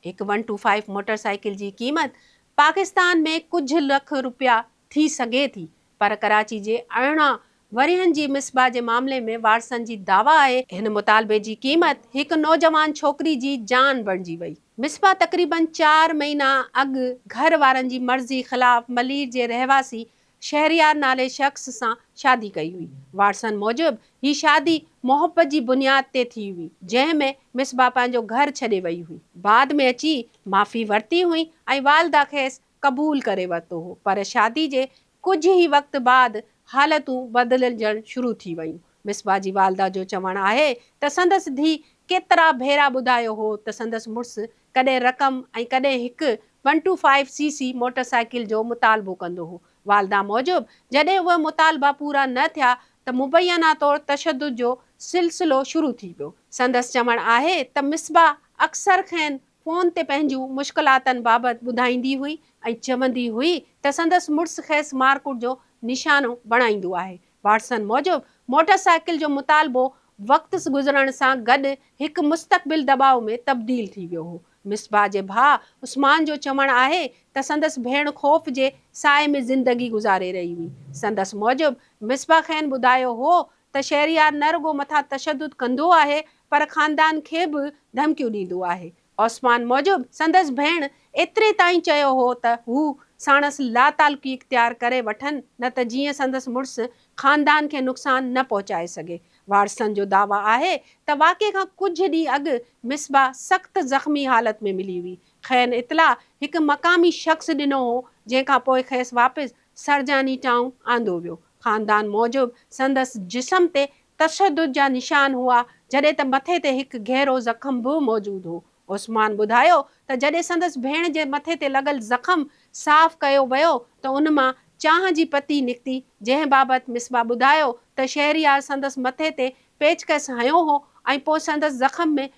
एक 125 मोटरसाइकिल की कीमत पाकिस्तान में कुछ लख रुपया थी सके थी, पर कराची जे 18 वरियन जी मिसबा के मामले में वारसन जी दावा है इन मुतालबे की कीमत एक नौजवान छोकरी की जान बणिजी वही। मिसबा तकरीबन 4 महीना अग घर वारन की मर्जी खिलाफ मलीर के रहवासी शहरियार नाले शख्स से शादी कई हुई। वारसन मूजिब ही शादी मोहब्बत की बुनियाद ते थी हुई, जंहिंमें मिसबा पंहिंजो घर छॾे वई हुई। बाद में अची माफ़ी वरती हुई ऐं वालदा खेसि क़बूल करे वरितो हो, पर शादी जे कुछ ही वक़्त बाद हालतूं बदिलजण शुरू थी वयूं। मिसबा जी वालदा जो चवणु आहे त संदसि धीउ केतिरा भेरा ॿुधायो हो त संदसि मुड़ुसु कॾहिं रक़म ऐं कॾहिं हिकु 125 सीसी मोटरसाइकिल जो मुतालबो कंदो हो। वालदा मूजिब जॾहिं उहे मुतालबा पूरा न थिया त मुबैना तौर तशद्दुद जो सिलसिलो शुरू थी वियो। संदसि चवणु आहे त मिसबा अक्सर खेनि फ़ोन ते पंहिंजूं मुश्किलातनि बाबति ॿुधाईंदी हुई ऐं चवंदी हुई त संदसि मुड़ुसु खेसि मारकुट जो निशानो बणाईंदो आहे। वाटसन मूजिब मोटरसाइकिल जो मुतालबो वक़्त गुज़रण सां गॾु हिकु मुस्तक़बिल दबाव में तब्दील थी वियो हो। मिसबा जे भाउ उस्मान जो चवणु आहे त संदसि भेण ख़ौफ़ जे साए में ज़िंदगी गुज़ारे रही हुई। संदसि मूजिब मिसबा खेनि ॿुधायो हो त शहरियार न रुगो मथां तशद्दुद कंदो आहे पर ख़ानदान खे बि धमकियूं ॾींदो आहे। उस्मान मूजिब संदसि भेण एतिरे ताईं चयो हो त हू साणसि लातालुकी इख्तियार करे वठनि, न त जीअं संदसि मुड़ुसु ख़ानदान खे नुक़सान न पहुचाए सघे। वारसन जो दावा आहे त वाक़े खां कुझु ॾींहं अॻु मिसबा सख़्त ज़ख़्मी हालत में मिली हुई। खेनि इतला हिकु मक़ामी शख़्स ॾिनो हो, जंहिंखां पोइ खेसि वापसि सरजानी टाउन आंदो वियो। ख़ानदान मूजिब संदसि जिस्म ते तशद्दुद जा निशान हुआ, जॾहिं त मथे ते हिकु गहरो ज़ख़्म बि मौजूदु हो। उस्मान ॿुधायो त जॾहिं संदसि भेण जे मथे ते लॻल ज़ख़्म साफ़ कयो वियो त उन मां चांह जी पती निकिती, जंहिं बाबति मिसबा ॿुधायो त शहरियार संदसि मथे ते पेचकस हयो हो ऐं पोइ संदसि ज़ख़्म में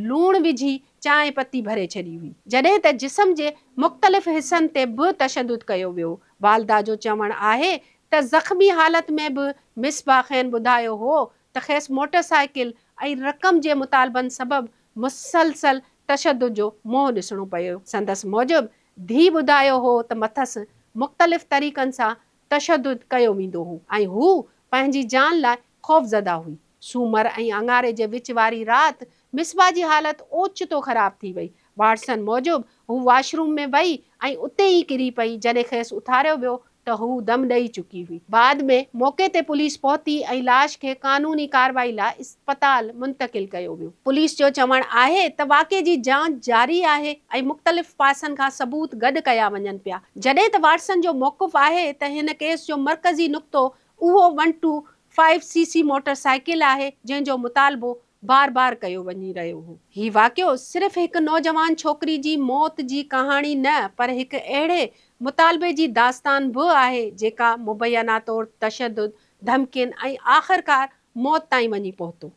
लूणु विझी चांहि पती भरे छॾी हुई, जॾहिं त जिस्म जे मुख़्तलिफ़ हिसनि ते बि तशद्दुद कयो वियो। वालदा जो चवणु आहे त ज़ख़्मी हालत में बि मिसबा खेनि ॿुधायो हो त खेसि मोटरसाइकिल ऐं रक़म जे मुतालबनि सबबि मुसलसल तशद्दुद जो मुंहुं ॾिसणो पियो। संदसि मूजिब धीउ ॿुधायो हो त मथसि मुख़्तलिफ़ तरीक़नि सां तशद्दुद कयो वेंदो हो ऐं हू पंहिंजी जान लाइ ख़ौफ़ज़दा हुई। सूमर ऐं अंगारे जे विच वारी राति मिसबा जी हालत ओचितो ख़राब थी वई। वाटसन मूजिब हू वॉशरूम में वई ऐं उते ई किरी पई। जॾहिं खेसि उथारियो वियो त हू दम ॾेई चुकी हुई। बाद में मौक़े ते पुलिस पहुती ऐं लाश खे क़ानूनी कार्रवाई लाइ इस्पताल मुंतक़िल कयो वियो। पुलिस जो चवणु आहे त वाक़े जी जांच जारी आहे ऐं मुख़्तलिफ़ पासनि खां सबूत गॾु कया वञनि पिया। जॾहिं त वाटसन जो मौक़िफ़ आहे त हिन केस जो मरकज़ी नुक़्तो उहो 125 सीसी मोटरसाइकिल आहे, जंहिंजो मुतालबो बार बार कयो वञी रहियो हो। हीउ वाक़ियो सिर्फ़ हिकु नौजवान छोकिरी जी मौत जी कहाणी न, पर हिकु अहिड़े मुतालबे जी दास्तान बि आहे जेका मुबैना तौर तशद्दुद, धमकियुनि ऐं आख़िरकार मौत ताईं वञी पहुतो।